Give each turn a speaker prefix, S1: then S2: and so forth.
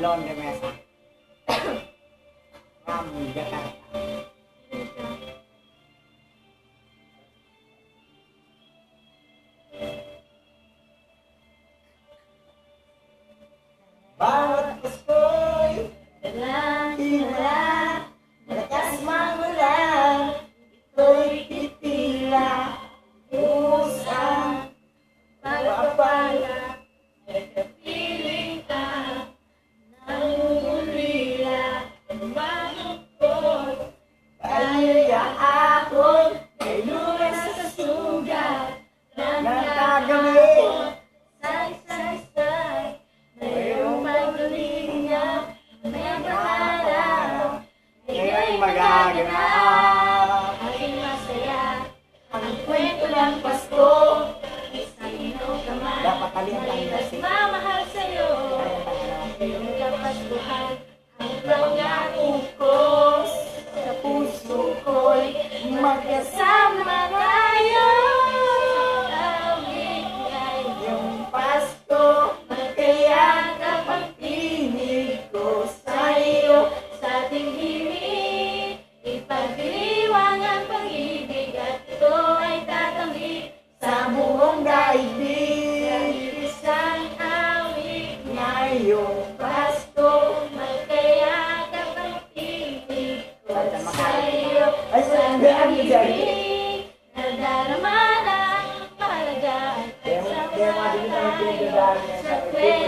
S1: Talon de Mesa. Ram, Jakarta. Bawat Pasko'y
S2: Walang himala, malakas magulang, ito'y titila, usang pagpapala, nagkapiling ka, nangungulila, manukot, tayo'y aakot, may lunas sa sugat, nagkagamit, say, mayroong magaling niya, may pangarap, ika'y magaganap. Aking masaya, ang kwento ng Pasko, isa'yo ka man, may nagmamahal sa'yo. Iyong kapaskuhan, ang pangako ko, sa puso ko'y magkasama tayo. Tawid niya iyong Pasko, magkayakap ang tinig ko sa'yo. Sa ating himig, ipagdiriwang ang pag-ibig at ito ay tatawid sa buong daigdig. Isang awit ngayong Pasko, magkayakap ang tinig ko sa'yo. Sa ating himig, nadarama ng mahalaga at sa kwento